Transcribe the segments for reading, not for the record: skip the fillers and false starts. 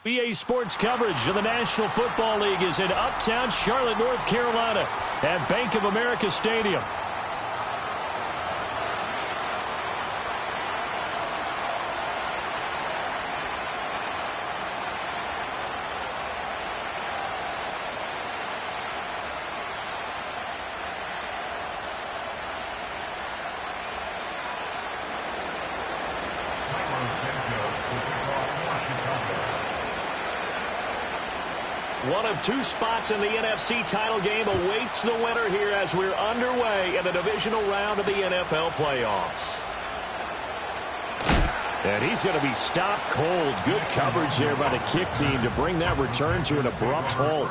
EA Sports coverage of the National Football League is in uptown Charlotte, North Carolina at Bank of America Stadium. One of two spots in the NFC title game awaits the winner here as we're underway in the divisional round of the NFL playoffs. And he's going to be stopped cold. Good coverage there by the kick team to bring that return to an abrupt halt.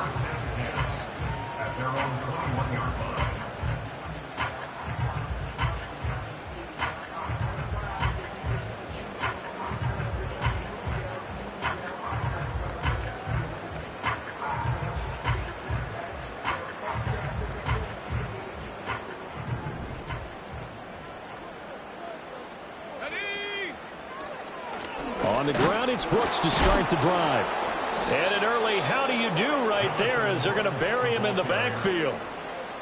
At their own 21-yard line. On the ground, it's Brooks to start the drive. And an early how do you do right there as they're going to bury him in the backfield.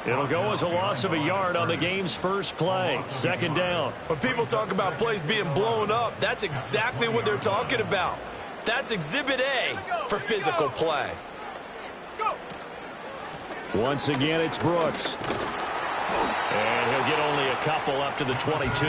It'll go as a loss of a yard on the game's first play. Second down. When people talk about plays being blown up, that's exactly what they're talking about. That's Exhibit A for physical play. Once again, it's Brooks. And he'll get only a couple up to the 22.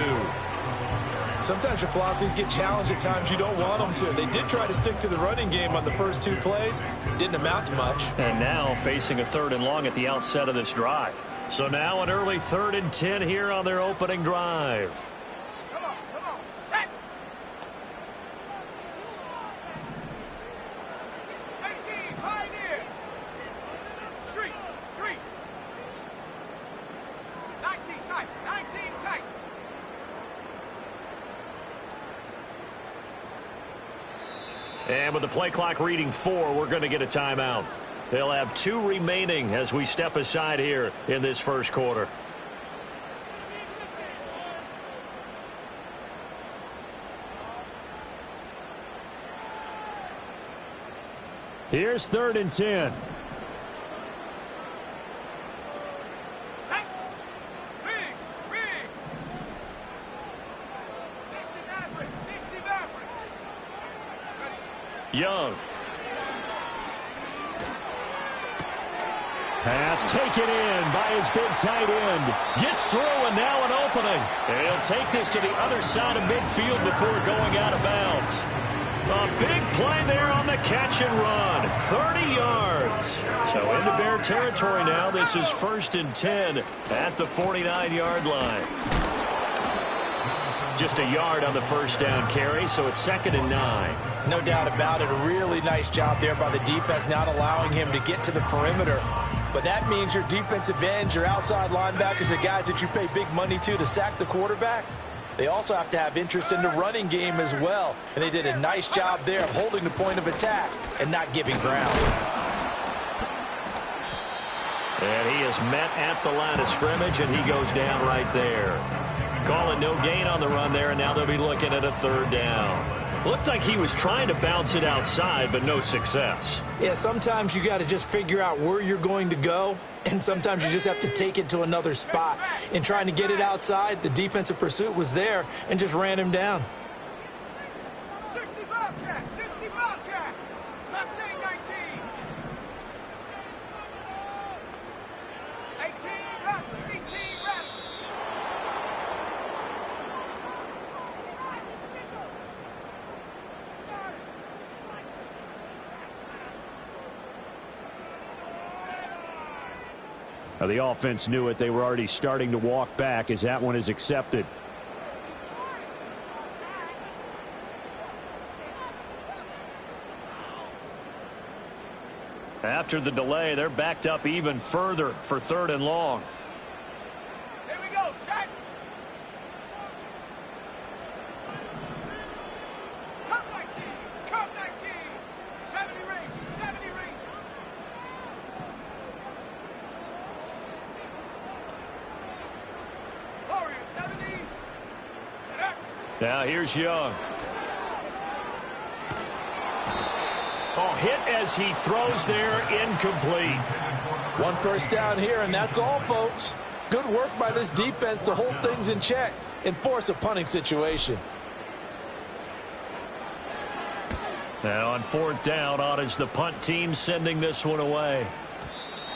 Sometimes your philosophies get challenged at times you don't want them to. They did try to stick to the running game on the first two plays. Didn't amount to much. And now facing a 3rd and long at the outset of this drive. So now an early 3rd and 10 here on their opening drive. Come on, set. 18, pioneer. Street. 19 tight, 19 tight. And with the play clock reading 4, we're going to get a timeout. They'll have 2 remaining as we step aside here in this first quarter. Here's 3rd and 10. Young. Pass taken in by his big tight end. Gets through and now an opening. And he'll take this to the other side of midfield before going out of bounds. A big play there on the catch and run. 30 yards. So into Bear territory now. This is 1st and 10 at the 49-yard line. Just a yard on the first down carry, so it's 2nd and 9. No doubt about it. A really nice job there by the defense, not allowing him to get to the perimeter. But that means your defensive ends, your outside linebackers, the guys that you pay big money to sack the quarterback, they also have to have interest in the running game as well. And they did a nice job there of holding the point of attack and not giving ground. And he is met at the line of scrimmage, and he goes down right there. Calling no gain on the run there, and now they'll be looking at a 3rd down. Looked like he was trying to bounce it outside, but no success. Yeah, sometimes you got to just figure out where you're going to go, and sometimes you just have to take it to another spot. In trying to get it outside, the defensive pursuit was there and just ran him down. 60 Bobcat, 60 Bobcat. Mustang 19. 18 Rattler, 18 Rattler. Now the offense knew it. They were already starting to walk back as that one is accepted. After the delay, they're backed up even further for 3rd and long. Here we go, set. Cup 19, Cup 19. 70 range, 70 range. Warrior 70. Now here's Young. Oh, Ball hit as he throws there, incomplete. 1 first down here, and that's all, folks. Good work by this defense to hold things in check and force a punting situation. Now on 4th down, on is the punt team sending this one away.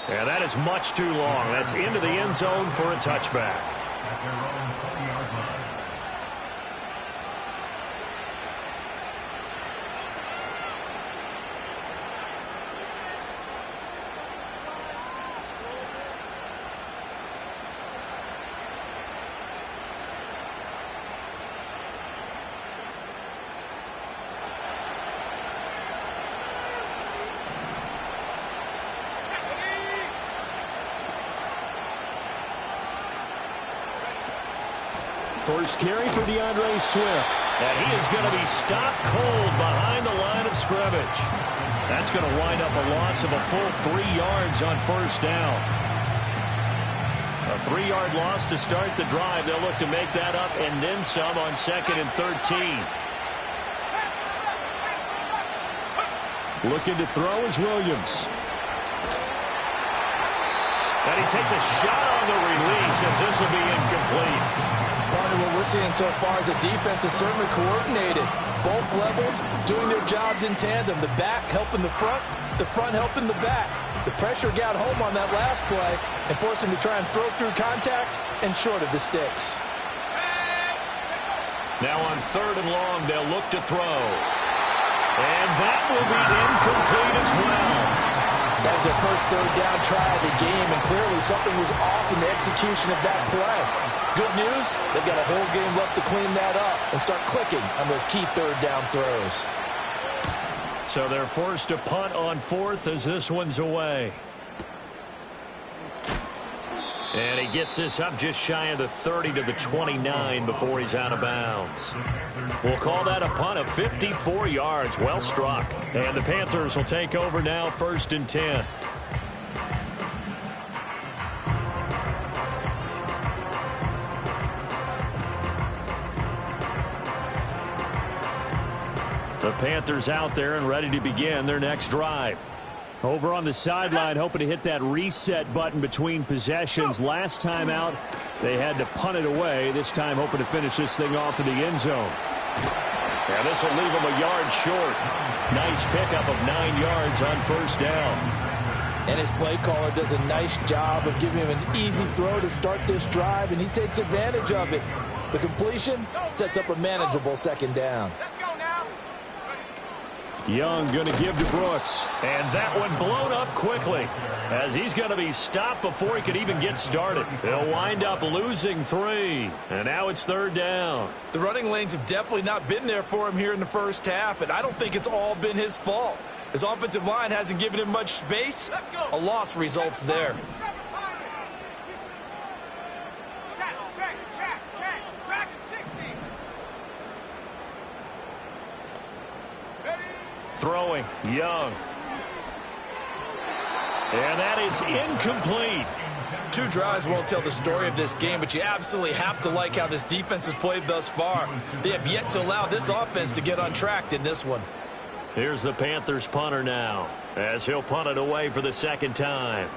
Yeah, that is much too long. That's into the end zone for a touchback. At their own 20-yard line. First carry for DeAndre Swift. And he is going to be stopped cold behind the line of scrimmage. That's going to wind up a loss of a full 3 yards on 1st down. A 3-yard loss to start the drive. They'll look to make that up and then some on 2nd and 13. Looking to throw is Williams. And he takes a shot on the release as this will be incomplete. Partner, what we're seeing so far is a defense that's certainly coordinated. Both levels doing their jobs in tandem. The back helping the front helping the back. The pressure got home on that last play and forced him to try and throw through contact and short of the sticks. Now on 3rd and long, they'll look to throw. And that will be incomplete as well. That was their first 3rd down try of the game, and clearly something was off in the execution of that play. Good news, they've got a whole game left to clean that up and start clicking on those key 3rd down throws. So they're forced to punt on 4th as this one's away. And he gets this up just shy of the 30 to the 29 before he's out of bounds. We'll call that a punt of 54 yards. Well struck. And the Panthers will take over now, 1st and 10. The Panthers out there and ready to begin their next drive. Over on the sideline, hoping to hit that reset button between possessions. Last time out, they had to punt it away. This time, hoping to finish this thing off in the end zone. And this will leave them a yard short. Nice pickup of 9 yards on 1st down. And his play caller does a nice job of giving him an easy throw to start this drive, and he takes advantage of it. The completion sets up a manageable 2nd down. Let's go now. Young going to give to Brooks. And that one blown up quickly as he's going to be stopped before he could even get started. They'll wind up losing 3. And now it's 3rd down. The running lanes have definitely not been there for him here in the first half, and I don't think it's all been his fault. His offensive line hasn't given him much space. A loss results there. Track at 60. Ready? Throwing, Young. And that is incomplete. 2 drives won't tell the story of this game, but you absolutely have to like how this defense has played thus far. They have yet to allow this offense to get untracked in this one. Here's the Panthers punter now, as he'll punt it away for the 2nd time.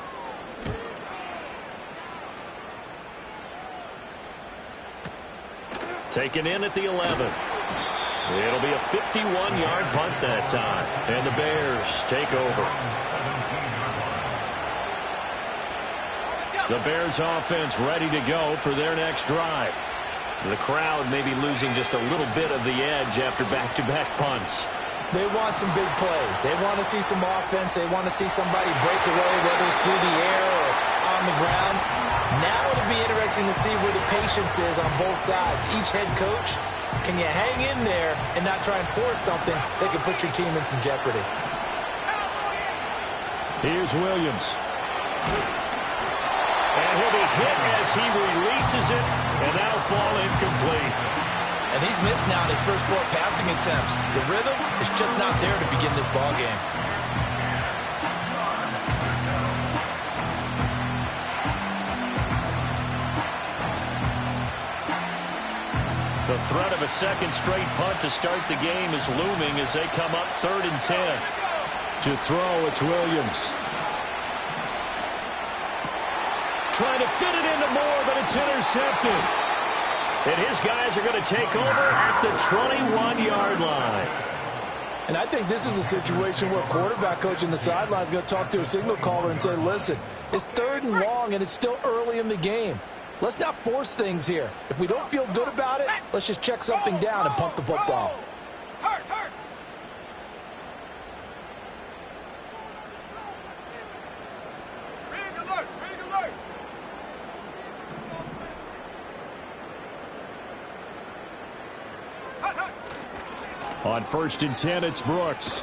Taken in at the 11. It'll be a 51-yard punt that time, and the Bears take over. The Bears offense ready to go for their next drive. The crowd may be losing just a little bit of the edge after back-to-back punts. They want some big plays. They want to see some offense. They want to see somebody break away, whether it's through the air or on the ground. Now it'll be interesting to see where the patience is on both sides. Each head coach, can you hang in there and not try and force something that could put your team in some jeopardy? Here's Williams. And he'll be hit as he releases it, and that'll fall incomplete. And he's missed now in his first 4 passing attempts. The rhythm is just not there to begin this ball game. The threat of a second straight punt to start the game is looming as they come up 3rd and 10. To throw, it's Williams. Trying to fit it into Moore, but it's intercepted. And his guys are going to take over at the 21-yard line. And I think this is a situation where quarterback coach in the sideline is going to talk to a signal caller and say, listen, it's 3rd and long, and it's still early in the game. Let's not force things here. If we don't feel good about it, let's just check something down and punt the football. Hurt. Rig alert. On 1st and 10, it's Brooks.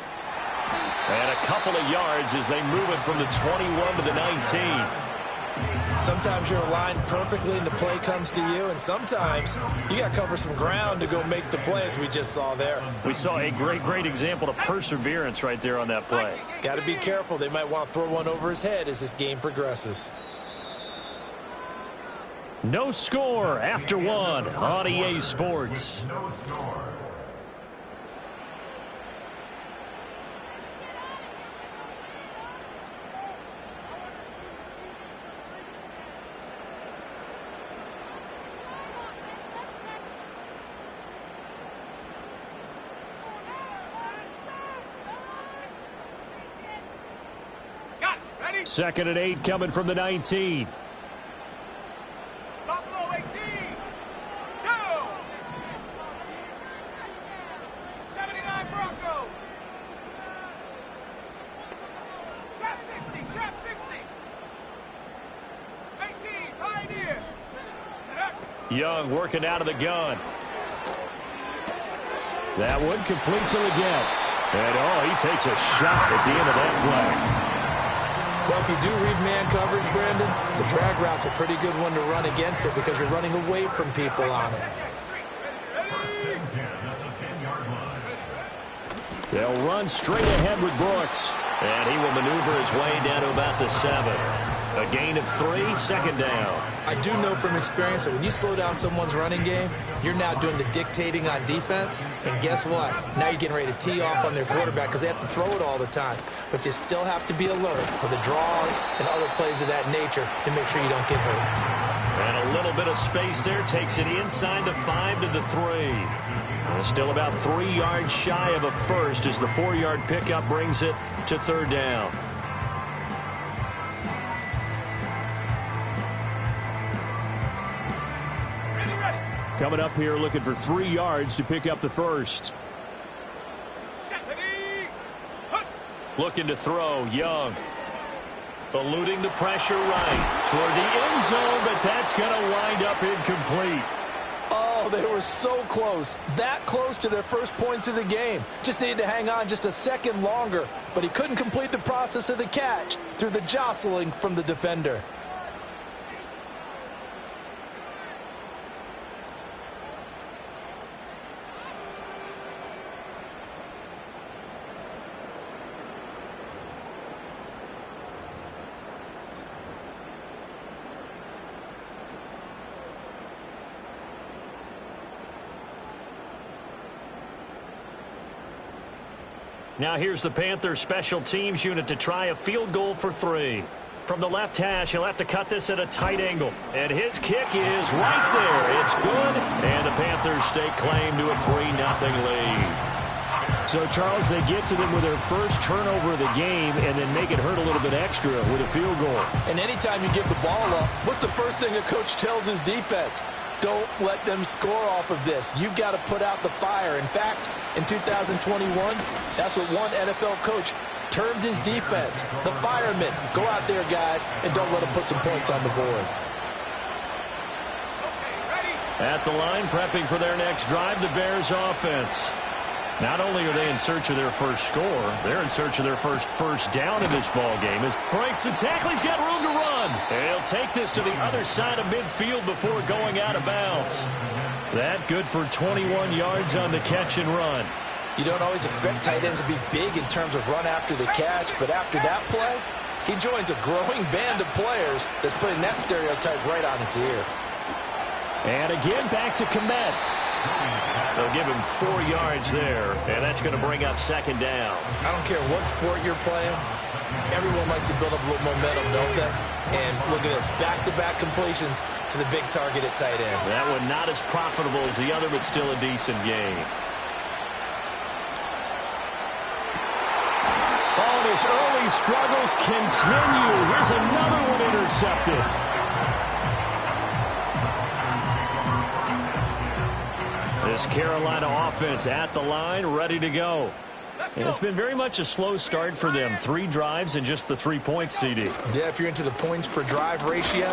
And a couple of yards as they move it from the 21 to the 19. Sometimes you're aligned perfectly and the play comes to you, and sometimes you got to cover some ground to go make the play, as we just saw there. We saw a great example of perseverance right there on that play. Got to be careful. They might want to throw one over his head as this game progresses. No score after one on EA Sports. No score. Got it. Ready? 2nd and 8 coming from the 19. Buffalo 18. Go. 79 Broncos. Trap 60. 18 Pioneer. Young working out of the gun. That one complete to Leggett. And, he takes a shot at the end of that play. Well, if you do read man coverage, Brandon, the drag route's a pretty good one to run against it because you're running away from people on it. First and 10 at the 10-yard line. They'll run straight ahead with Brooks. And he will maneuver his way down to about the 7. A gain of 3, 2nd down. I do know from experience that when you slow down someone's running game, you're now doing the dictating on defense. And guess what? Now you're getting ready to tee off on their quarterback because they have to throw it all the time. But you still have to be alert for the draws and other plays of that nature to make sure you don't get hurt. And a little bit of space there takes it inside the 5 to the 3. Still about 3 yards shy of a first as the 4-yard pickup brings it to 3rd down. Coming up here looking for 3 yards to pick up the first. Looking to throw, Young. Eluding the pressure right toward the end zone, but that's going to wind up incomplete. Oh, they were so close. That close to their first points of the game. Just needed to hang on just a second longer, but he couldn't complete the process of the catch through the jostling from the defender. Now here's the Panthers special teams unit to try a field goal for 3. From the left hash, he'll have to cut this at a tight angle. And his kick is right there. It's good. And the Panthers stake claim to a 3-0 lead. So, Charles, they get to them with their first turnover of the game and then make it hurt a little bit extra with a field goal. And anytime you give the ball up, what's the first thing a coach tells his defense? Don't let them score off of this. You've got to put out the fire. In fact, in 2021, that's what one NFL coach termed his defense. The firemen. Go out there, guys, and don't let them put some points on the board. At the line, prepping for their next drive, the Bears offense. Not only are they in search of their first score, they're in search of their first down in this ball game. As breaks the tackle, he's got room to run. And he'll take this to the other side of midfield before going out of bounds. That good for 21 yards on the catch and run. You don't always expect tight ends to be big in terms of run after the catch, but after that play, he joins a growing band of players that's putting that stereotype right on its ear. And again, back to Kmet. They'll give him 4 yards there, and that's going to bring up second down. I don't care what sport you're playing. Everyone likes to build up a little momentum, don't they? And look at this, back-to-back completions to the big target at tight end. That one not as profitable as the other, but still a decent gain. Oh, and his early struggles continue. Here's another one intercepted. This Carolina offense at the line, ready to go. And it's been very much a slow start for them. 3 drives and just the 3 points, CD. Yeah, if you're into the points per drive ratio,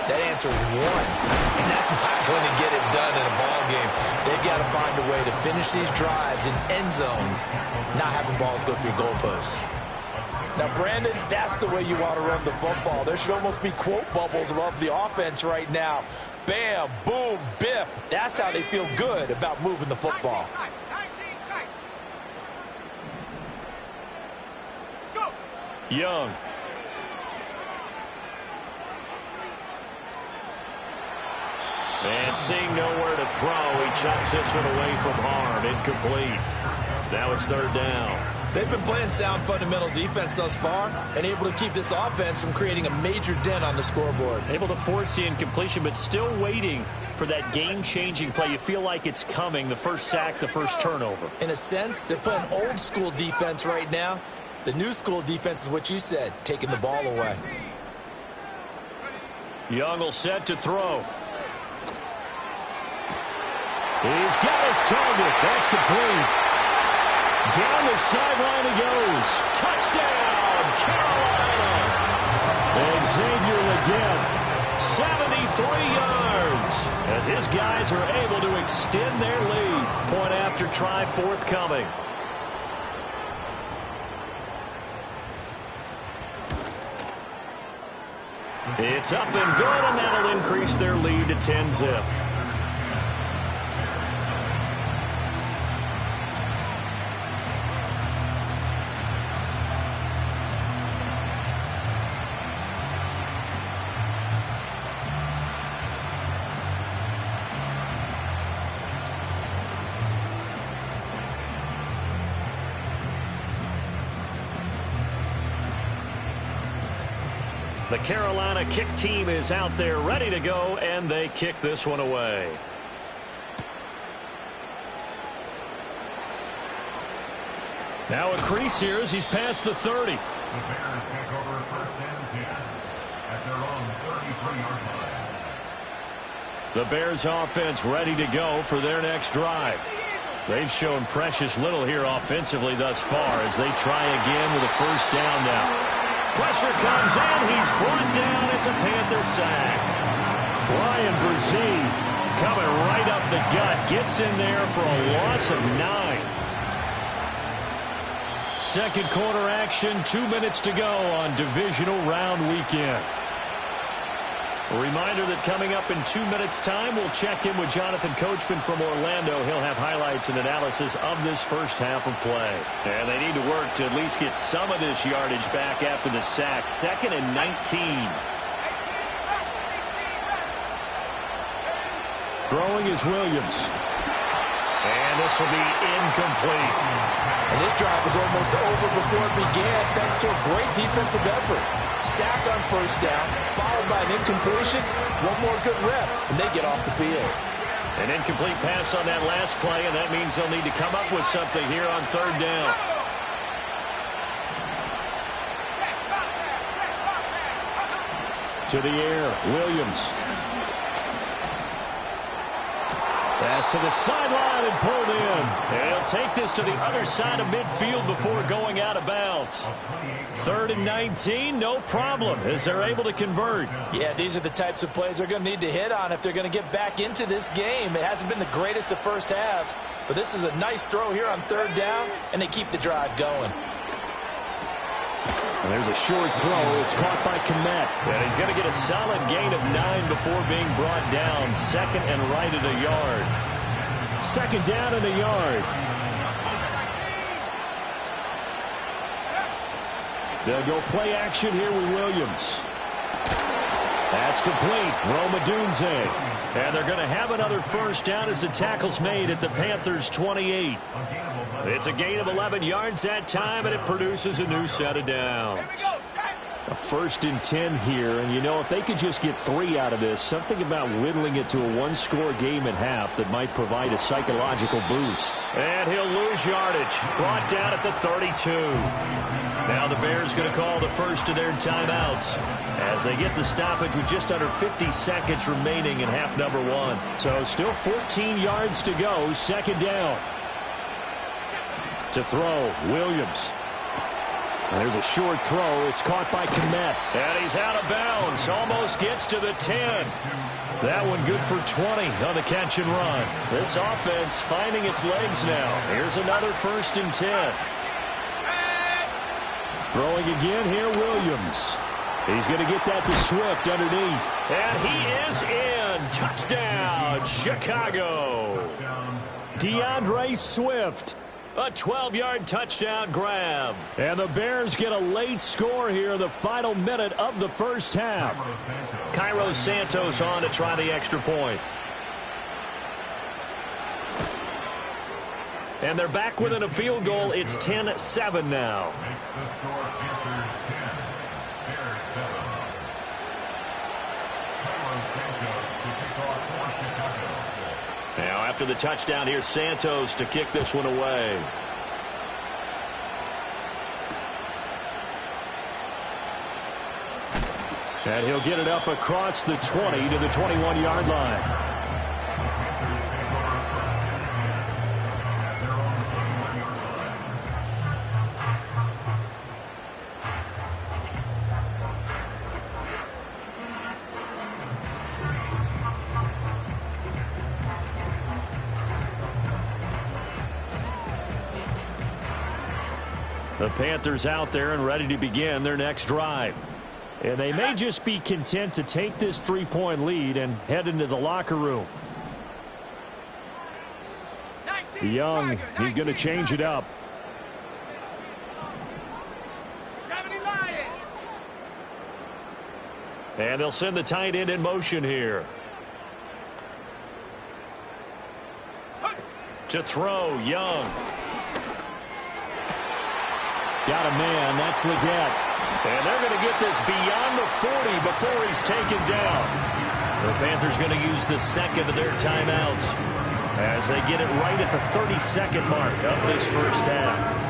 that answer is 1. And that's not going to get it done in a ball game. They've got to find a way to finish these drives in end zones, not having balls go through goalposts. Now, Brandon, that's the way you want to run the football. There should almost be quote bubbles above the offense right now. Bam, boom, biff. That's how they feel good about moving the football. 19 tight. Go. Young. And seeing nowhere to throw, he chucks this one away from harm. Incomplete. Now it's third down. They've been playing sound fundamental defense thus far and able to keep this offense from creating a major dent on the scoreboard. Able to force the incompletion, but still waiting for that game-changing play. You feel like it's coming, the first sack, the first turnover. In a sense, they're playing old school defense right now. The new school defense is what you said, taking the ball away. Young will set to throw. He's got his target. That's complete. Down the sideline he goes. Touchdown, Carolina. And Xavier Legette, 73 yards. As his guys are able to extend their lead. Point after try forthcoming. It's up and good, and that'll increase their lead to 10-zip. The Carolina kick team is out there ready to go, and they kick this one away. Now a crease here as he's past the 30. The Bears take over first and 10 at their own 33-yard line. The Bears offense ready to go for their next drive. They've shown precious little here offensively thus far as they try again with a first down now. Pressure comes in. He's brought down. It's a Panther sack. Brian Brzee coming right up the gut. Gets in there for a loss of 9. Second quarter action. 2 minutes to go on divisional round weekend. A reminder that coming up in 2 minutes' time, we'll check in with Jonathan Coachman from Orlando. He'll have highlights and analysis of this first half of play. And they need to work to at least get some of this yardage back after the sack. 2nd and 19. Throwing is Williams. And this will be incomplete. And this drive was almost over before it began thanks to a great defensive effort. Sack on first down, followed by an incompletion. One more good rep, and they get off the field. An incomplete pass on that last play, and that means they'll need to come up with something here on third down. To the air, Williams. Pass to the sideline and pulled in. And he'll take this to the other side of midfield before going out of bounds. 3rd and 19, no problem, as they're able to convert. Yeah, these are the types of plays they're going to need to hit on if they're going to get back into this game. It hasn't been the greatest of first halves, but this is a nice throw here on third down, and they keep the drive going. And there's a short throw. It's caught by Kmet. And he's going to get a solid gain of 9 before being brought down. 2nd and right at a yard. 2nd down and a yard. They'll go play action here with Williams. That's complete. Rome Odunze. And they're going to have another first down as the tackle's made at the Panthers' 28. It's a gain of 11 yards that time, and it produces a new set of downs. A 1st and 10 here, and you know, if they could just get 3 out of this, something about whittling it to a one-score game at half that might provide a psychological boost. And he'll lose yardage. Brought down at the 32. Now the Bears going to call the first of their timeouts as they get the stoppage with just under 50 seconds remaining in half number 1. So still 14 yards to go, 2nd down. To throw, Williams. And there's a short throw. It's caught by Kmet. And he's out of bounds. Almost gets to the 10. That one good for 20 on the catch and run. This offense finding its legs now. Here's another 1st and 10. Throwing again here, Williams. He's going to get that to Swift underneath. And he is in. Touchdown, Chicago. DeAndre Swift. A 12-yard touchdown grab. And the Bears get a late score here in the final minute of the first half. Cairo Santos on to try the extra point. And they're back within a field goal. It's 10-7 now. Now after the touchdown, here's Santos to kick this one away. And he'll get it up across the 20 to the 21-yard line. The Panthers out there and ready to begin their next drive. And they may just be content to take this 3-point lead and head into the locker room. Young, he's going to change it up. And they'll send the tight end in motion here. To throw, Young. Got a man, that's Leggett. And they're going to get this beyond the 40 before he's taken down. The Panthers going to use the second of their timeouts as they get it right at the 32nd mark of this first half.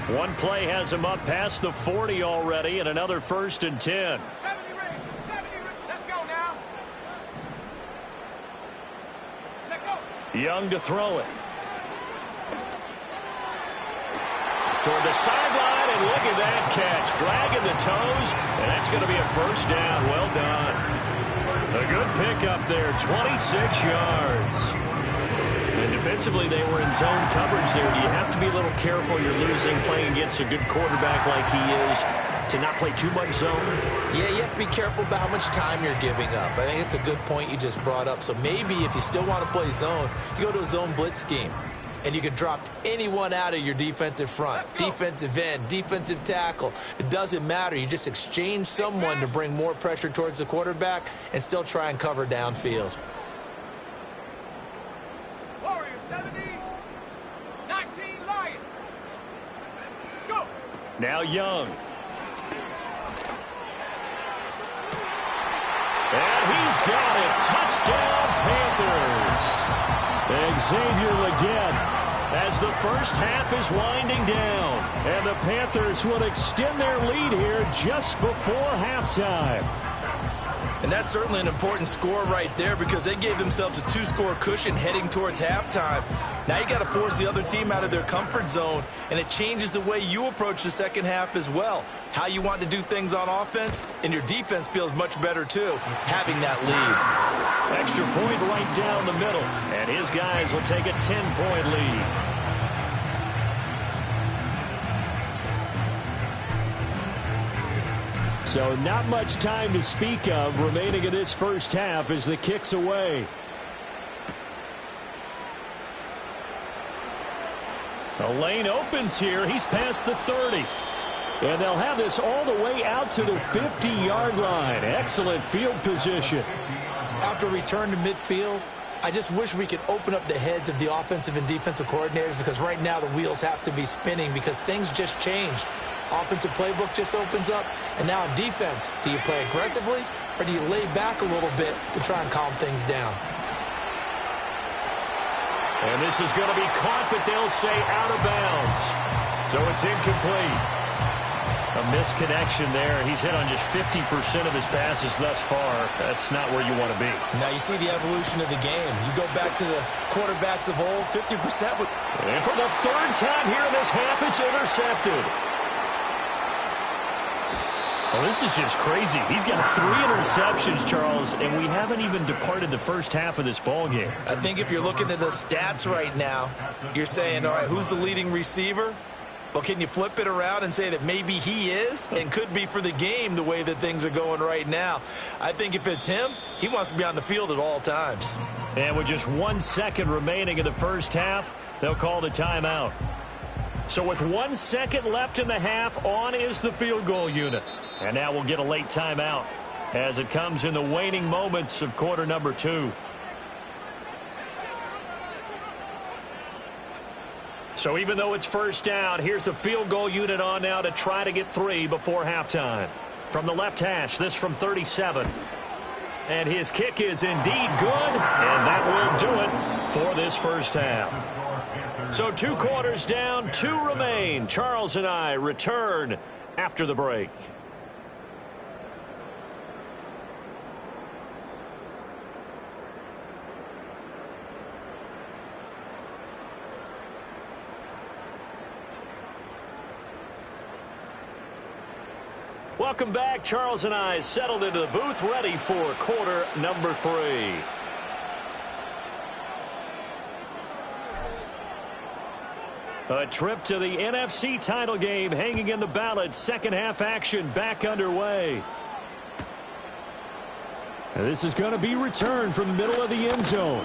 One play has him up past the 40 already, and another 1st and 10. 70 range. Let's go now. Young to throw it. Toward the sideline, and look at that catch. Dragging the toes, and that's going to be a first down. Well done. A good pickup there, 26 yards. And defensively, they were in zone coverage there. Do you have to be a little careful? You're losing playing against a good quarterback like he is to not play too much zone? Yeah, you have to be careful about how much time you're giving up. I think it's a good point you just brought up. So maybe if you still want to play zone, you go to a zone blitz scheme. And you can drop anyone out of your defensive front. Defensive end, defensive tackle. It doesn't matter. You just exchange someone to bring more pressure towards the quarterback and still try and cover downfield. Now Young. And he's got it. Touchdown, Panthers. Xavier Leggett as the first half is winding down. And the Panthers will extend their lead here just before halftime. And that's certainly an important score right there because they gave themselves a 2-score cushion heading towards halftime. Now you got to force the other team out of their comfort zone, and it changes the way you approach the second half as well. How you want to do things on offense, and your defense feels much better too, having that lead. Extra point right down the middle, and his guys will take a 10-point lead. So not much time to speak of remaining in this first half as the kick's away. The lane opens here. He's past the 30. And they'll have this all the way out to the 50-yard line. Excellent field position. After return to midfield, I just wish we could open up the heads of the offensive and defensive coordinators, because right now the wheels have to be spinning because things just changed. Offensive playbook just opens up, and now in defense, do you play aggressively or do you lay back a little bit to try and calm things down? And this is going to be caught, but they'll say out of bounds. So it's incomplete. A misconnection there. He's hit on just 50% of his passes thus far. That's not where you want to be. Now you see the evolution of the game. You go back to the quarterbacks of old, 50%. And for the third time here in this half, it's intercepted. Well, this is just crazy. He's got 3 interceptions, Charles, and we haven't even departed the first half of this ballgame. I think if you're looking at the stats right now, you're saying, all right, who's the leading receiver? Well, can you flip it around and say that maybe he is and could be for the game the way that things are going right now? I think if it's him, he wants to be on the field at all times. And with just 1 second remaining in the first half, they'll call the timeout. So with 1 second left in the half, on is the field goal unit. And now we'll get a late timeout as it comes in the waning moments of quarter number 2. So even though it's first down, here's the field goal unit on now to try to get 3 before halftime. From the left hash, this from 37. And his kick is indeed good, and that will do it for this first half. So 2 quarters down, 2 remain. Charles and I return after the break. Welcome back. Charles and I settled into the booth, ready for quarter number 3. A trip to the NFC title game hanging in the balance. Second half action back underway. And this is going to be returned from the middle of the end zone.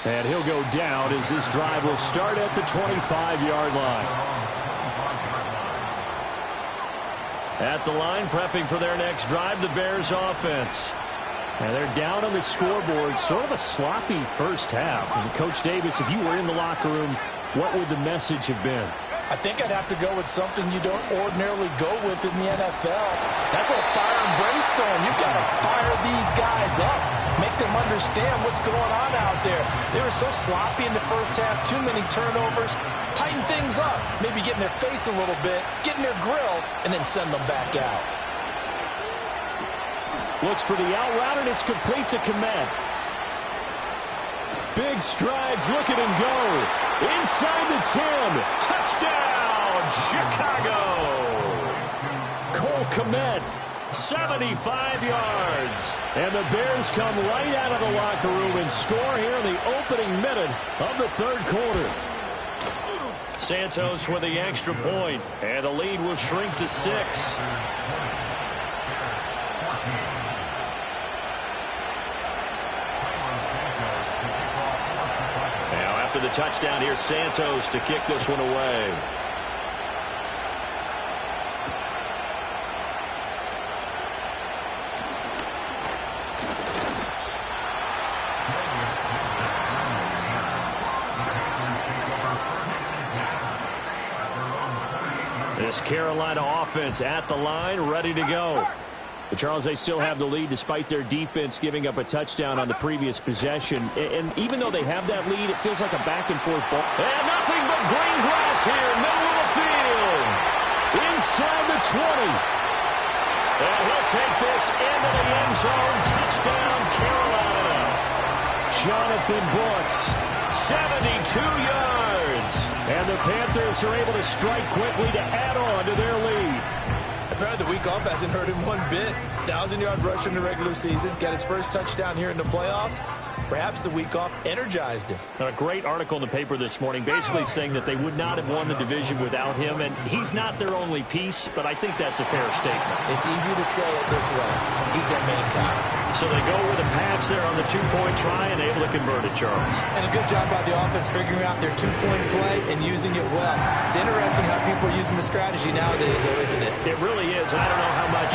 And he'll go down as this drive will start at the 25-yard line. At the line, prepping for their next drive, the Bears offense. And they're down on the scoreboard. Sort of a sloppy first half. And Coach Davis, if you were in the locker room, what would the message have been? I think I'd have to go with something you don't ordinarily go with in the NFL. That's a fire and brimstone. You've got to fire these guys up. Make them understand what's going on out there. They were so sloppy in the first half. Too many turnovers. Tighten things up. Maybe get in their face a little bit. Get in their grill. And then send them back out. Looks for the out route, and it's complete to Kmet. Big strides, look at him go. Inside the 10. Touchdown, Chicago. Cole Kmet, 75 yards. And the Bears come right out of the locker room and score here in the opening minute of the third quarter. Santos with the extra point, and the lead will shrink to 6. After the touchdown, here's Santos to kick this one away. This Carolina offense at the line, ready to go. But Charles, they still have the lead despite their defense giving up a touchdown on the previous possession. And even though they have that lead, it feels like a back-and-forth ball. And nothing but green grass here, middle of the field. Inside the 20. And he'll take this into the end zone. Touchdown, Carolina. Jonathan Brooks, 72 yards. And the Panthers are able to strike quickly to add on to their lead. Apparently the week off hasn't hurt him one bit. 1,000-yard rush in the regular season. Got his first touchdown here in the playoffs. Perhaps the week off energized him. A great article in the paper this morning basically saying that they would not have won the division without him, and he's not their only piece, but I think that's a fair statement. It's easy to say it this way. He's their main guy. So they go with a pass there on the two-point try and able to convert it, Charles. And a good job by the offense figuring out their two-point play and using it well. It's interesting how people are using the strategy nowadays, though, isn't it? It really is. I don't know how much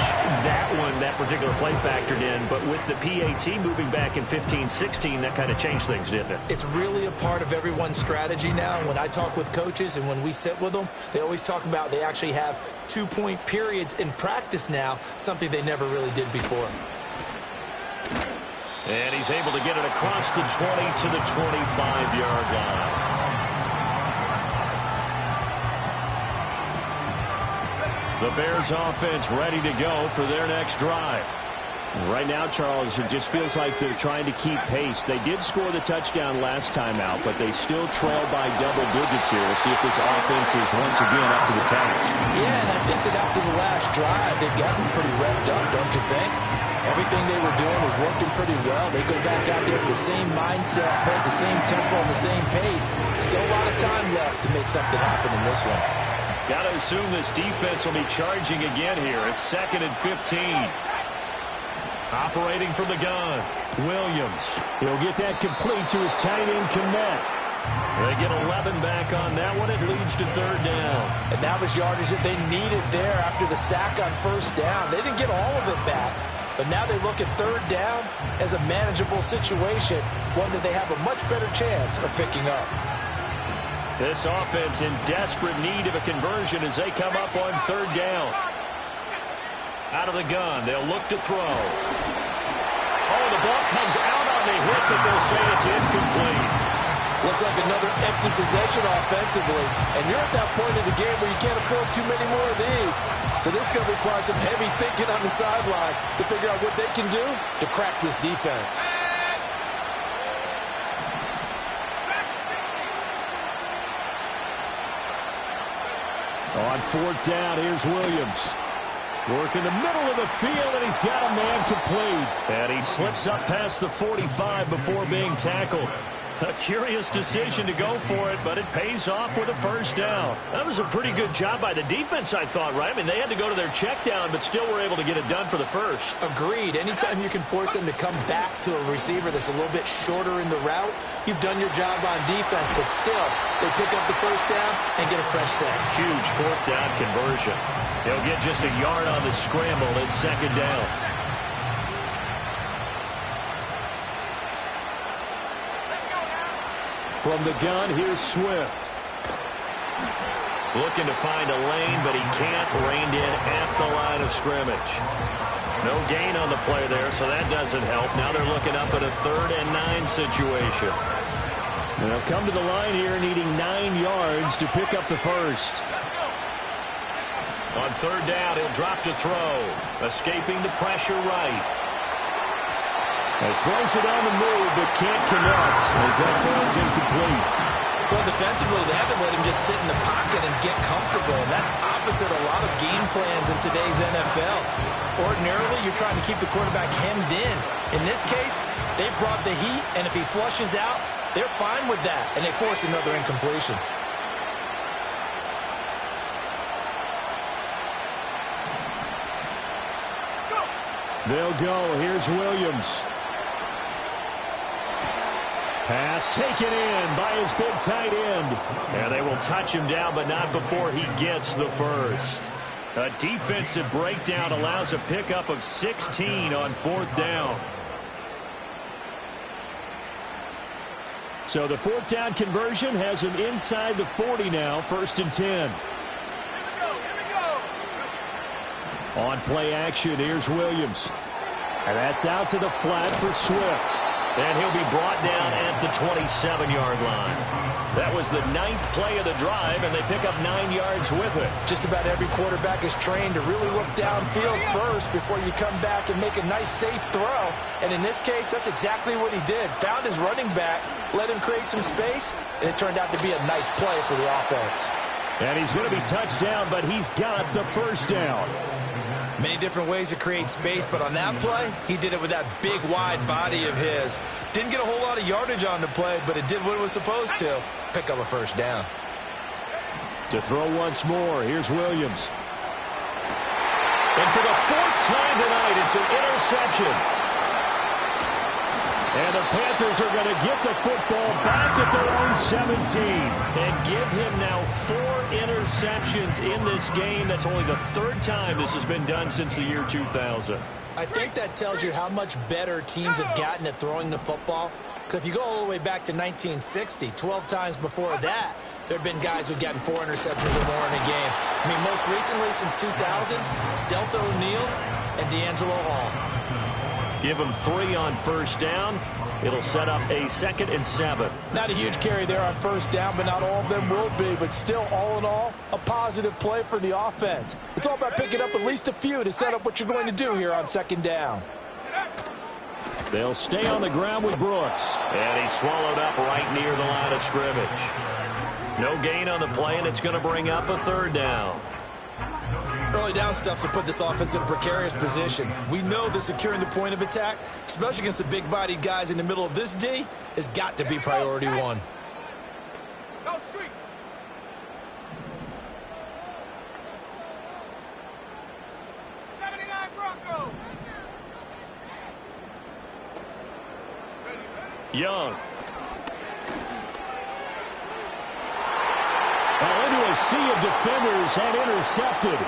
that particular play factored in, but with the PAT moving back in 15-16, that kind of changed things, didn't it? It's really a part of everyone's strategy now. When I talk with coaches and when we sit with them, they always talk about they actually have two-point periods in practice now, something they never really did before. And he's able to get it across the 20 to the 25-yard line. The Bears offense ready to go for their next drive. Right now, Charles, it just feels like they're trying to keep pace. They did score the touchdown last time out, but they still trail by double digits here. We'll see if this offense is once again up to the task. Yeah, and I think that after the last drive, they've gotten pretty revved up, don't you think? Everything they were doing was working pretty well. They go back out there with the same mindset, play at the same tempo, and the same pace. Still a lot of time left to make something happen in this one. Got to assume this defense will be charging again here. It's 2nd and 15. Operating from the gun, Williams. He'll get that complete to his tight end, Kmet. They get 11 back on that one. It leads to 3rd down. And that was yardage that they needed there after the sack on 1st down. They didn't get all of it back, but now they look at 3rd down as a manageable situation, one that they have a much better chance of picking up. This offense in desperate need of a conversion as they come up on 3rd down. Out of the gun, they'll look to throw. Oh, the ball comes out on the hit, but they'll say it's incomplete. Looks like another empty possession offensively. And you're at that point in the game where you can't afford too many more of these. So this is going to require some heavy thinking on the sideline to figure out what they can do to crack this defense. On 4th down, here's Williams. Work in the middle of the field, and he's got a man complete. And he slips up past the 45 before being tackled. A curious decision to go for it, but it pays off with a 1st down. That was a pretty good job by the defense, I thought, right? I mean, they had to go to their check down, but still were able to get it done for the 1st. Agreed. Anytime you can force them to come back to a receiver that's a little bit shorter in the route, you've done your job on defense, but still, they pick up the 1st down and get a fresh set. Huge 4th down conversion. They'll get just a yard on the scramble at 2nd down. From the gun, here's Swift. Looking to find a lane, but he can't. Reined in at the line of scrimmage. No gain on the play there, so that doesn't help. Now they're looking up at a 3rd and 9 situation. They'll come to the line here needing 9 yards to pick up the 1st. On 3rd down, he'll drop to throw. Escaping the pressure right. He throws it on the move, but can't connect as that falls incomplete. Well, defensively, they haven't let him just sit in the pocket and get comfortable, and that's opposite a lot of game plans in today's NFL. Ordinarily, you're trying to keep the quarterback hemmed in. In this case, they brought the heat, and if he flushes out, they're fine with that, and they force another incompletion. They'll go. Here's Williams. Pass taken in by his big tight end. And they will touch him down, but not before he gets the 1st. A defensive breakdown allows a pickup of 16 on 4th down. So the 4th down conversion has him inside the 40 now, 1st and 10. On play action, here's Williams. And that's out to the flat for Swift. And he'll be brought down at the 27-yard line. That was the 9th play of the drive, and they pick up 9 yards with it. Just about every quarterback is trained to really look downfield first before you come back and make a nice, safe throw. And in this case, that's exactly what he did. Found his running back, let him create some space, and it turned out to be a nice play for the offense. And he's going to be touched down, but he's got the 1st down. Many different ways to create space, but on that play, he did it with that big, wide body of his. Didn't get a whole lot of yardage on the play, but it did what it was supposed to. Pick up a first down. To throw once more, here's Williams. And for the 4th time tonight, it's an interception. And the Panthers are going to get the football back at their own 17. And give him now 4 interceptions in this game. That's only the 3rd time this has been done since the year 2000. I think that tells you how much better teams have gotten at throwing the football. Because if you go all the way back to 1960, 12 times before that, there have been guys who've gotten 4 interceptions or more in a game. I mean, most recently, since 2000, Deltha O'Neal and D'Angelo Hall. Give him 3 on first down. It'll set up a 2nd and 7. Not a huge carry there on first down, but not all of them will be. But still, all in all, a positive play for the offense. It's all about picking up at least a few to set up what you're going to do here on 2nd down. They'll stay on the ground with Brooks. And he's swallowed up right near the line of scrimmage. No gain on the play, and it's going to bring up a 3rd down. Early down stuff to put this offense in a precarious position. We know that securing the point of attack, especially against the big-bodied guys in the middle of this D, has got to be priority 1. Go street. Broncos. Young. Into a sea of defenders and intercepted.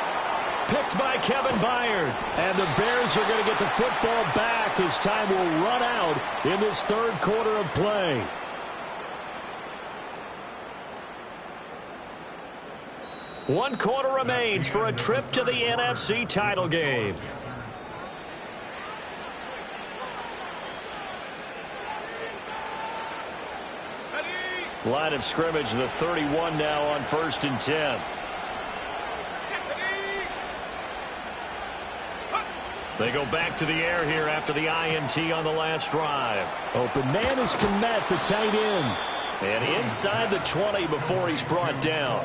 Picked by Kevin Byard. And the Bears are going to get the football back as time will run out in this 3rd quarter of play. One quarter remains for a trip to the NFC title game. Line of scrimmage, the 31 now on 1st and 10. They go back to the air here after the INT on the last drive. Open man is Kmet, the tight end. And inside the 20 before he's brought down.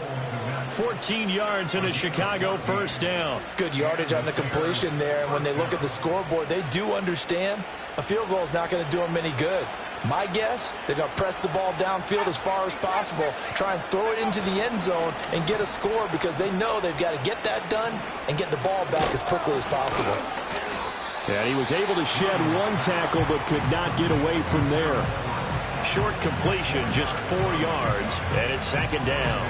14 yards in a Chicago first down. Good yardage on the completion there. And when they look at the scoreboard, they do understand a field goal is not going to do them any good. My guess, they're going to press the ball downfield as far as possible, try and throw it into the end zone and get a score because they know they've got to get that done and get the ball back as quickly as possible. Yeah, he was able to shed 1 tackle but could not get away from there. Short completion, just 4 yards, and it's 2nd down.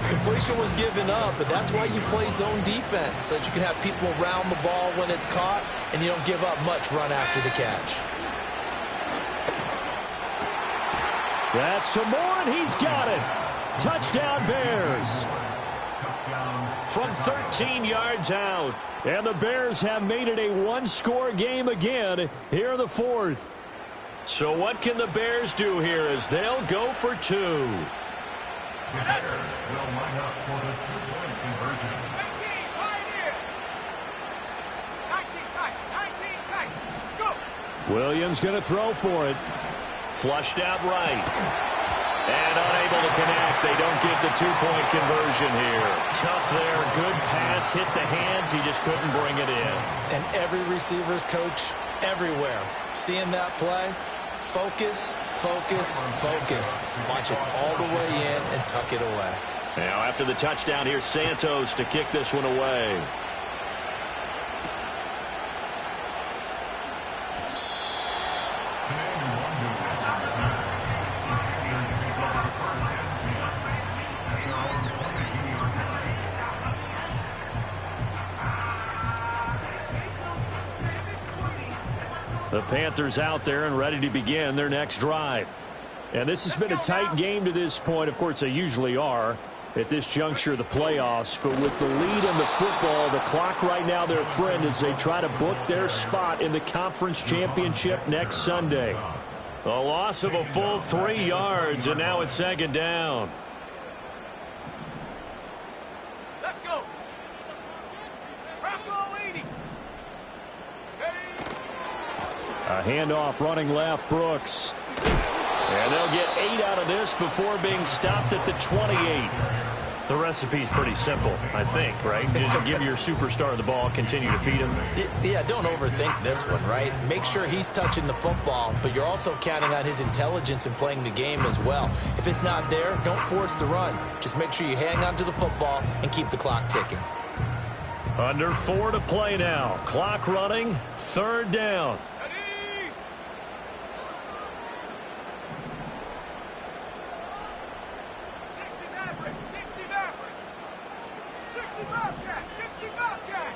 Completion was given up, but that's why you play zone defense, so that you can have people around the ball when it's caught and you don't give up much run after the catch. That's to Moore, and he's got it. Touchdown, Bears. From 13 yards out. And the Bears have made it a 1-score game again here in the 4th. So what can the Bears do here as they'll go for 2? The Bears will line up for the 2-point conversion. 19, Pioneer. 19 tight, go. Williams going to throw for it. Flushed out right. And unable to connect. They don't get the 2-point conversion here. Tough there. Good pass. Hit the hands. He just couldn't bring it in. And every receiver's coach everywhere. Seeing that play, focus, focus, focus. Watch it all the way in and tuck it away. Now after the touchdown, here's Santos to kick this one away. The Panthers out there and ready to begin their next drive. And this has been a tight game to this point. Of course, they usually are at this juncture of the playoffs. But with the lead in the football, the clock right now their friend as they try to book their spot in the conference championship next Sunday. A loss of a full 3 yards, and now it's 2nd down. Let's go. Trap ball 80. A handoff running left, Brooks. And they'll get 8 out of this before being stopped at the 28. The recipe's pretty simple, I think, right? Just give your superstar the ball, continue to feed him. Yeah, don't overthink this one, right? Make sure he's touching the football, but you're also counting on his intelligence in playing the game as well. If it's not there, don't force the run. Just make sure you hang on to the football and keep the clock ticking. Under 4 to play now. Clock running, 3rd down. Ready? 60 Maverick, 60 Maverick. 60 Bobcat, 60 Bobcat.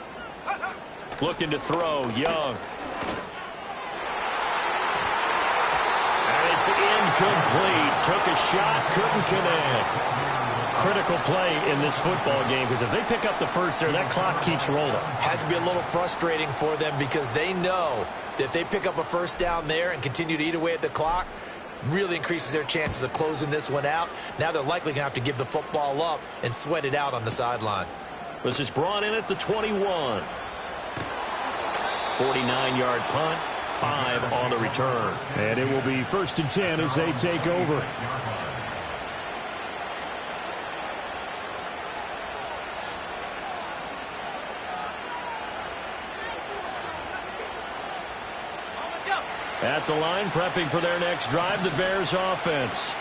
Looking to throw, Young. And it's incomplete. Took a shot, couldn't connect. Critical play in this football game, because if they pick up the first there, that clock keeps rolling. Has to be a little frustrating for them because they know that if they pick up a first down there and continue to eat away at the clock, really increases their chances of closing this one out. Now they're likely going to have to give the football up and sweat it out on the sideline. This is brought in at the 21. 49-yard punt, 5 on the return. And it will be 1st and 10 as they take over. At the line, prepping for their next drive, the Bears offense.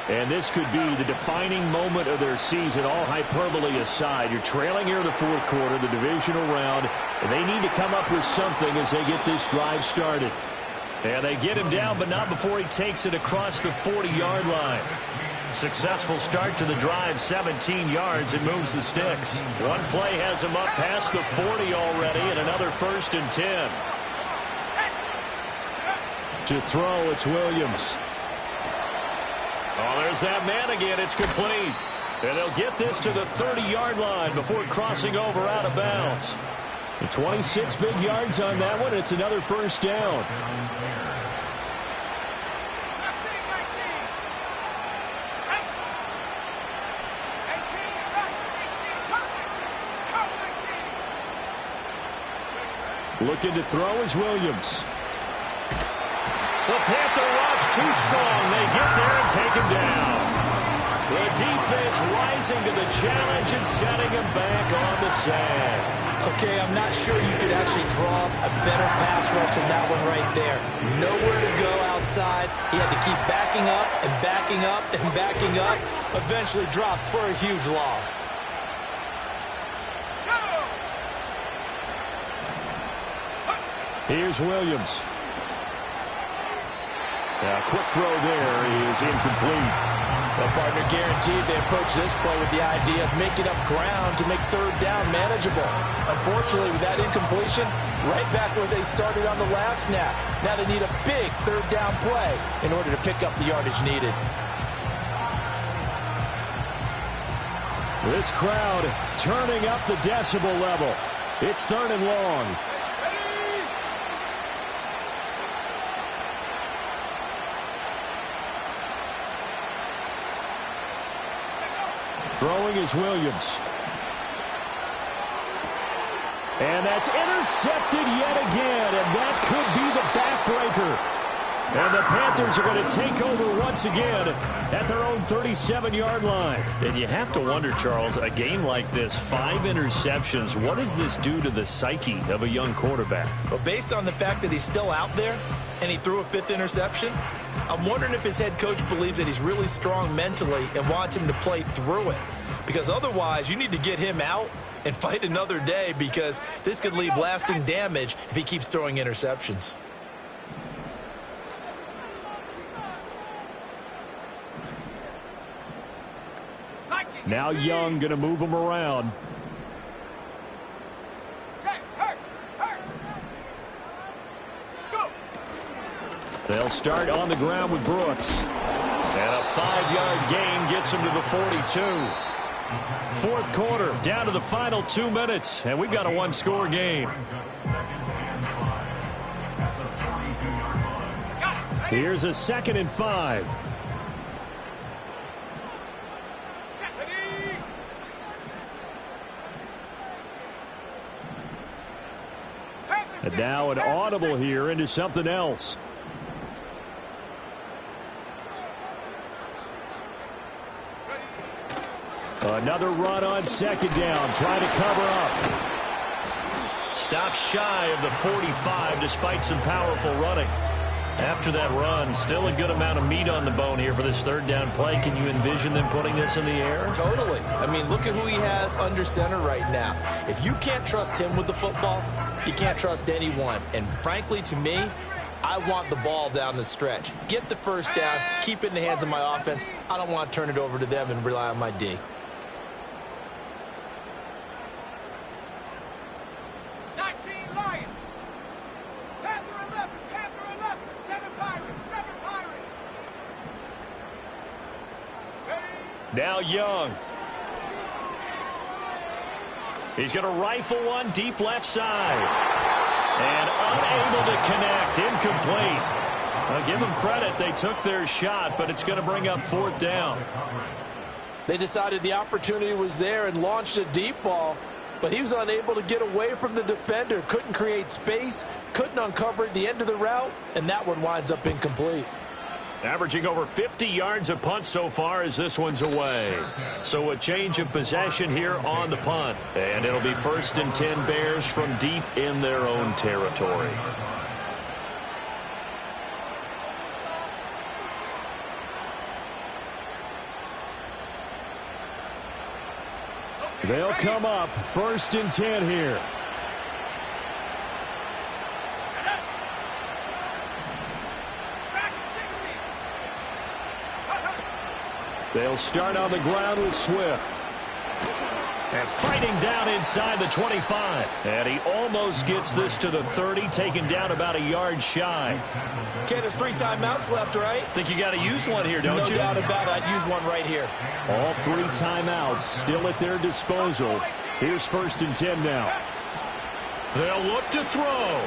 And this could be the defining moment of their season, all hyperbole aside. You're trailing here in the 4th quarter, the divisional round, and they need to come up with something as they get this drive started. And they get him down, but not before he takes it across the 40-yard line. Successful start to the drive, 17 yards, and moves the sticks. One play has him up past the 40 already, and another 1st and 10. To throw, it's Williams. Oh, there's that man again. It's complete. And they'll get this to the 30-yard line before crossing over out of bounds. 26 big yards on that one. It's another 1st down. Looking to throw is Williams. The Panther rush too strong. They get there and take him down. The defense rising to the challenge and setting him back on the sand. Okay, I'm not sure you could actually draw a better pass rush than that one right there. Nowhere to go outside. He had to keep backing up and backing up and backing up. Eventually dropped for a huge loss. Here's Williams. A quick throw there is incomplete. Well, partner, guaranteed they approach this play with the idea of making up ground to make 3rd down manageable. Unfortunately, with that incompletion, right back where they started on the last snap. Now they need a big 3rd down play in order to pick up the yardage needed. This crowd turning up the decibel level. It's 3rd and long. Throwing is Williams. And that's intercepted yet again, and that could be the backbreaker. And the Panthers are going to take over once again at their own 37-yard line. And you have to wonder, Charles, a game like this, 5 interceptions, what does this do to the psyche of a young quarterback? But based on the fact that he's still out there and he threw a 5th interception, I'm wondering if his head coach believes that he's really strong mentally and wants him to play through it. Because otherwise, you need to get him out and fight another day, because this could leave lasting damage if he keeps throwing interceptions. Now Young going to move him around. They'll start on the ground with Brooks. And a 5-yard gain gets him to the 42. 4th quarter, down to the final 2 minutes, and we've got a 1-score game. Here's a 2nd and 5. And now an audible here into something else. Another run on second down, trying to cover up. Stop shy of the 45 despite some powerful running. After that run, still a good amount of meat on the bone here for this third down play. Can you envision them putting this in the air? Totally. I mean, look at who he has under center right now. If you can't trust him with the football, you can't trust anyone. And frankly, to me, I want the ball down the stretch. Get the first down, keep it in the hands of my offense. I don't want to turn it over to them and rely on my D. 19 Lions. Panther 11. Panther 11. 7 Pirates. 7 Pirates. Now Young. He's going to rifle one deep left side. And unable to connect. Incomplete. I'll give them credit. They took their shot, but it's going to bring up fourth down. They decided the opportunity was there and launched a deep ball, but he was unable to get away from the defender. Couldn't create space, couldn't uncover at the end of the route, and that one winds up incomplete. Averaging over 50 yards a punt so far as this one's away. So a change of possession here on the punt. And it'll be 1st and 10 Bears from deep in their own territory. They'll come up 1st and 10 here. They'll start on the ground with Swift. And fighting down inside the 25. And he almost gets this to the 30, taken down about a yard shy. Ken, there's 3 timeouts left, right? Think you got to use one here, don't you? No doubt about it. I'd use one right here. All 3 timeouts still at their disposal. Here's 1st and 10 now. They'll look to throw.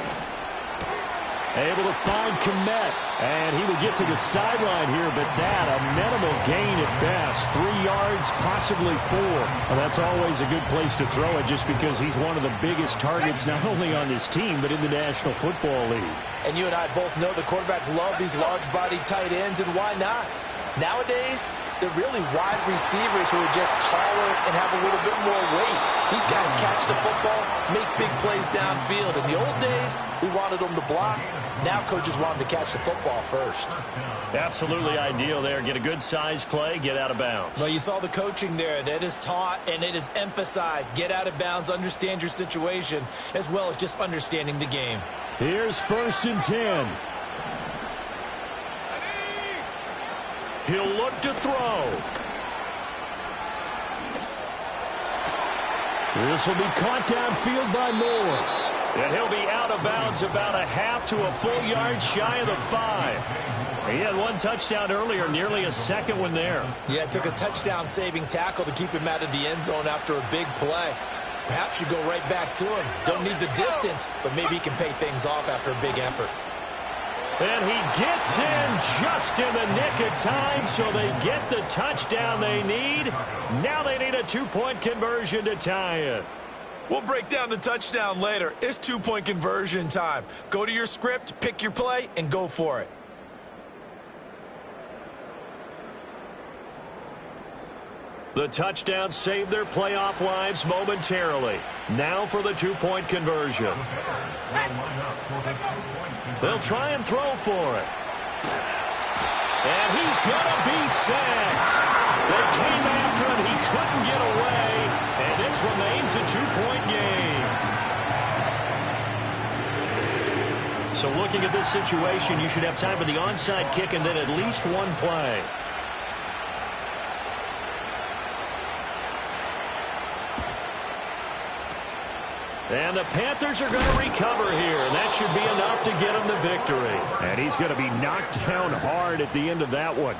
Able to find Kmet, and he will get to the sideline here, but that, a minimal gain at best. 3 yards, possibly 4. Well, that's always a good place to throw it just because he's one of the biggest targets not only on this team, but in the National Football League. And you and I both know the quarterbacks love these large-bodied tight ends, and why not? Nowadays, they're really wide receivers who are just taller and have a little bit more weight. These guys catch the football, make big plays downfield. In the old days, we wanted them to block. Now coaches want them to catch the football first. Absolutely ideal there. Get a good size play, get out of bounds. Well, you saw the coaching there. That is taught and it is emphasized. Get out of bounds, understand your situation, as well as just understanding the game. Here's 1st and 10. He'll look to throw. This will be caught downfield by Moore. And he'll be out of bounds about a half to a full yard shy of the 5. He had 1 touchdown earlier, nearly a second one there. Yeah, it took a touchdown-saving tackle to keep him out of the end zone after a big play. Perhaps you go right back to him. Don't need the distance, but maybe he can pay things off after a big effort. And he gets in just in the nick of time, so they get the touchdown they need. Now they need a 2-point conversion to tie it. We'll break down the touchdown later. It's 2-point conversion time. Go to your script, pick your play, and go for it. The touchdown saved their playoff lives momentarily. Now for the 2-point conversion. They'll try and throw for it. And he's going to be sacked. They came after him. He couldn't get away. And this remains a 2-point game. So looking at this situation, you should have time for the onside kick and then at least 1 play. And the Panthers are going to recover here, and that should be enough to get them the victory. And he's going to be knocked down hard at the end of that one.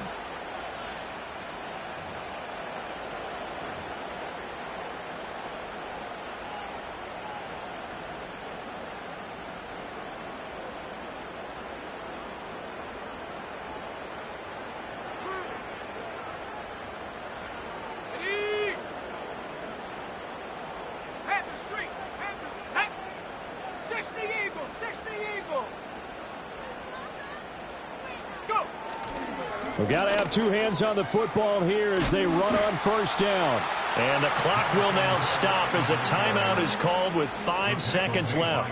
We've got to have 2 hands on the football here as they run on 1st down. And the clock will now stop as a timeout is called with 5 seconds left.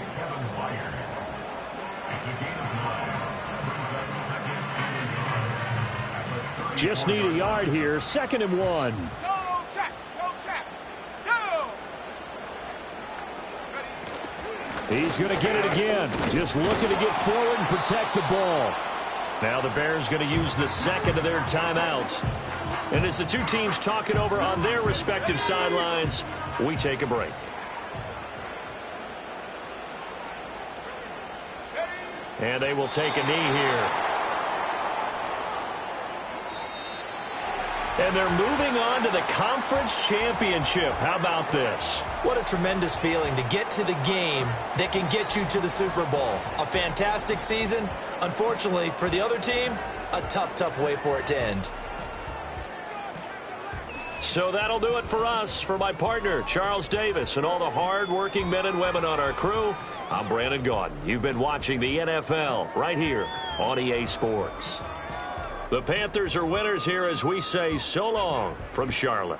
Just need a yard here. 2nd and 1. Go, check. Go, check. Go. He's going to get it again. Just looking to get forward and protect the ball. Now the Bears going to use the second of their timeouts. And as the two teams talk it over on their respective sidelines, we take a break. And they will take a knee here. And they're moving on to the conference championship. How about this? What a tremendous feeling to get to the game that can get you to the Super Bowl. A fantastic season. Unfortunately, for the other team, a tough way for it to end. So that'll do it for us. For my partner, Charles Davis, and all the hard-working men and women on our crew, I'm Brandon Gaudin. You've been watching the NFL right here on EA Sports. The Panthers are winners here as we say so long from Charlotte.